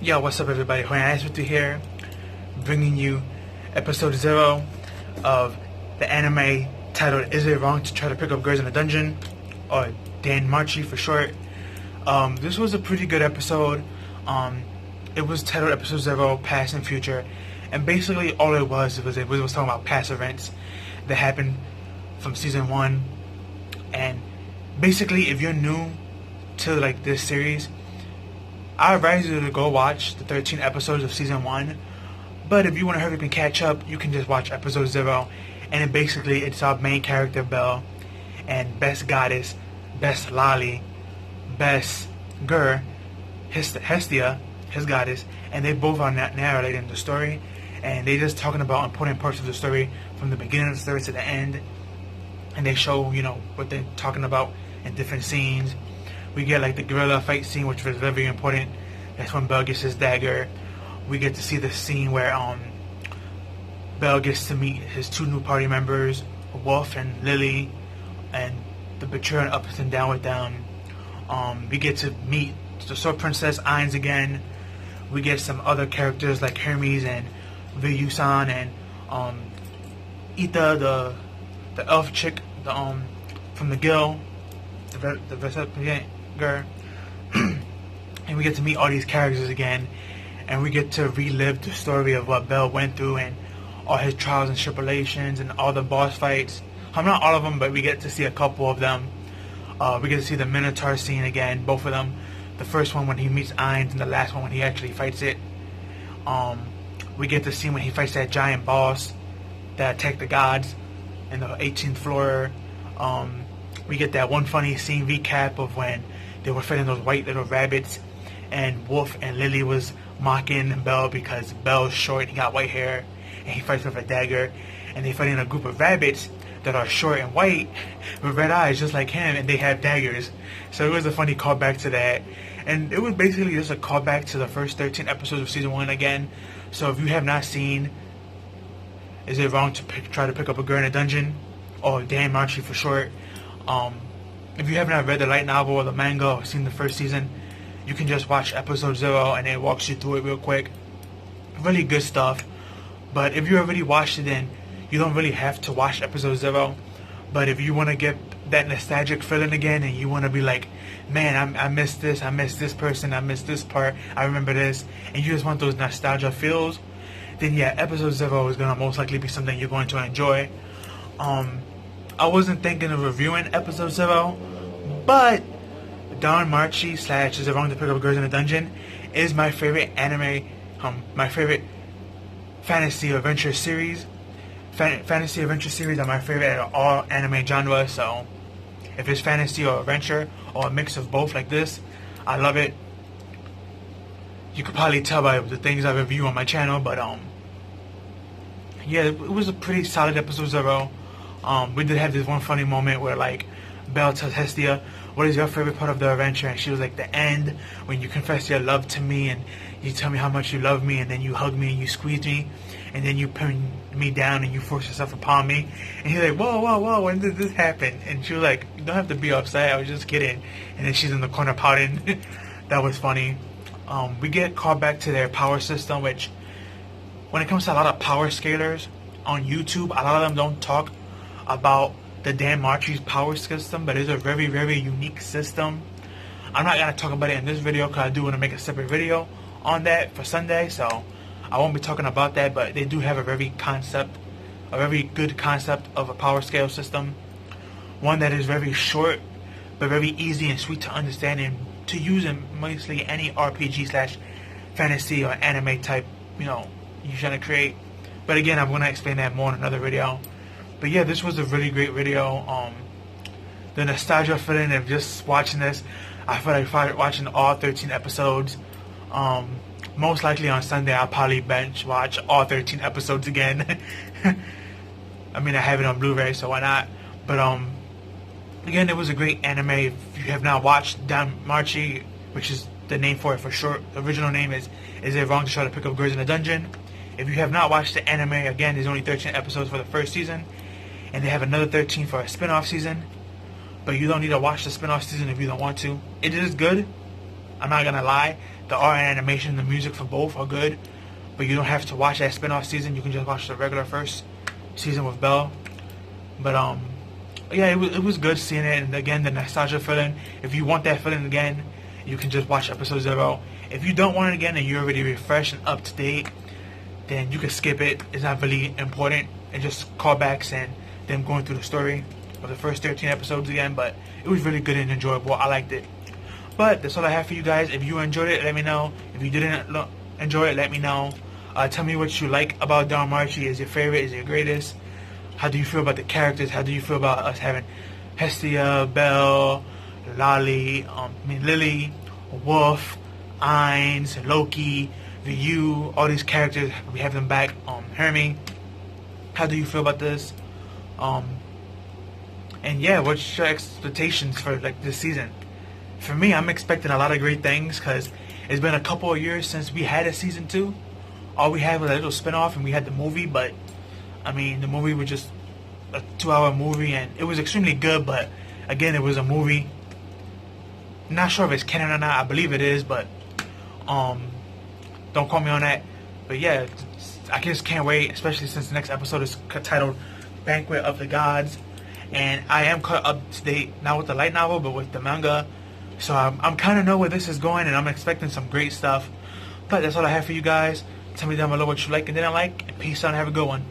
Yo, what's up everybody? Hoyan here, bringing you episode 0 of the anime titled Is It Wrong to Try to Pick Up Girls in a Dungeon? Or Danmachi for short. This was a pretty good episode. It was titled episode 0, Past and Future. And basically all it was talking about past events that happened from season 1. And basically if you're new to like this series, I advise you to go watch the 13 episodes of season 1. But if you want to hurry up and catch up, you can just watch episode 0. And it's our main character Belle, and best goddess, best Lali, best Gur, Hestia, his goddess, and they both are narrating the story, and they just talking about important parts of the story from the beginning of the story to the end, and they show what they're talking about in different scenes. We get like the gorilla fight scene, which was very important. That's when Belle gets his dagger. We get to see the scene where Belle gets to meet his 2 new party members, Wolf and Lily, and the betrayal up and down with them. We get to meet the Sword Princess Ainz again. We get some other characters like Hermes and Ryusan and Ita, the elf chick, from the guild, the girl. And we get to meet all these characters again, and we get to relive the story of what Belle went through and all his trials and tribulations and all the boss fights. Not all of them, but we get to see a couple of them. We get to see the Minotaur scene again, both of them. The first one when he meets Ainz, and the last one when he actually fights it. We get to see when he fights that giant boss that attacked the gods in the 18th floor. We get that one funny scene recap of when they were fighting those white little rabbits, and Wolf and Lily was mocking Belle because Belle's short and he got white hair, and he fights with a dagger, and they fight in a group of rabbits that are short and white with red eyes just like him, and they have daggers. So it was a funny callback to that, and it was basically just a callback to the first 13 episodes of season 1 again. So if you have not seen Is It Wrong to Try to Pick Up a Girl in a Dungeon, or Danmachi for short, if you have not read the light novel or the manga or seen the first season, you can just watch episode 0 and it walks you through it real quick. Really good stuff. But if you already watched it, then you don't really have to watch episode 0. But if you want to get that nostalgic feeling again, and you want to be like, man, I missed this, I missed this person, I missed this part, I remember this, and you just want those nostalgia feels, then yeah, episode 0 is going to most likely be something you're going to enjoy. I wasn't thinking of reviewing episode 0, but Danmachi / Is It Wrong to Pick Up Girls in a Dungeon is my favorite anime, my favorite fantasy adventure series. Fantasy adventure series are my favorite out of all anime genres, so if it's fantasy or adventure or a mix of both like this, I love it. You could probably tell by the things I review on my channel, but yeah, it was a pretty solid episode 0. We did have this one funny moment where like Belle tells Hestia, what is your favorite part of the adventure? And she was like, the end, when you confess your love to me and you tell me how much you love me, and then you hug me and you squeeze me, and then you pin me down and you force yourself upon me. And he's like, whoa, when did this happen? And she was like, you don't have to be upset, I was just kidding. And then she's in the corner pouting. That was funny. We get called back to their power system, which when it comes to a lot of power scalers on YouTube, a lot of them don't talk about the Danmachi's power system, but it's a very, very unique system. I'm not going to talk about it in this video because I do want to make a separate video on that for Sunday, so I won't be talking about that, but they do have a very good concept of a power scale system. One that is very short, but very easy and sweet to understand and to use in mostly any RPG / fantasy or anime type, you're trying to create. But again, I'm going to explain that more in another video. But yeah, this was a really great video. The nostalgia feeling of just watching this, I feel like watching all 13 episodes. Most likely on Sunday, I'll probably binge watch all 13 episodes again. I mean, I have it on Blu-ray, so why not? But again, it was a great anime. If you have not watched Danmachi, which is the name for it for short, the original name is It Wrong to Try to Pick Up Girls in a Dungeon? If you have not watched the anime, again, there's only 13 episodes for the first season, and they have another 13 for a spin-off season. But you don't need to watch the spin-off season if you don't want to. It is good. I'm not gonna lie. the art and animation, the music for both are good. But you don't have to watch that spin-off season. You can just watch the regular first season with Belle. But yeah, it was good seeing it. And again, the nostalgia feeling. If you want that feeling again, you can just watch episode 0. If you don't want it again and you're already refreshed and up to date, then you can skip it. It's not really important. And just callbacks and them going through the story of the first 13 episodes again. But it was really good and enjoyable. I liked it. But that's all I have for you guys. If you enjoyed it, let me know. If you didn't enjoy it, let me know. Tell me what you like about Danmachi. Is your favorite? Is your greatest? How do you feel about the characters? How do you feel about us having Hestia, Belle, Lily, Wolf, Ainz, Loki, the U, all these characters? We have them back. Hermie. How do you feel about this? And yeah, what's your expectations for like this season? For me, I'm expecting a lot of great things because it's been a couple of years since we had a season 2. All we had was a little spin-off and we had the movie, but I mean, the movie was just a 2-hour movie and it was extremely good, but again, it was a movie. Not sure if it's canon or not. I believe it is, but don't quote me on that. But yeah, I just can't wait, especially since the next episode is titled Banquet of the Gods. And I am caught up to date, not with the light novel, but with the manga. So I'm kind of know where this is going, and I'm expecting some great stuff. But that's all I have for you guys. Tell me down below what you like and didn't like. And peace out and have a good one.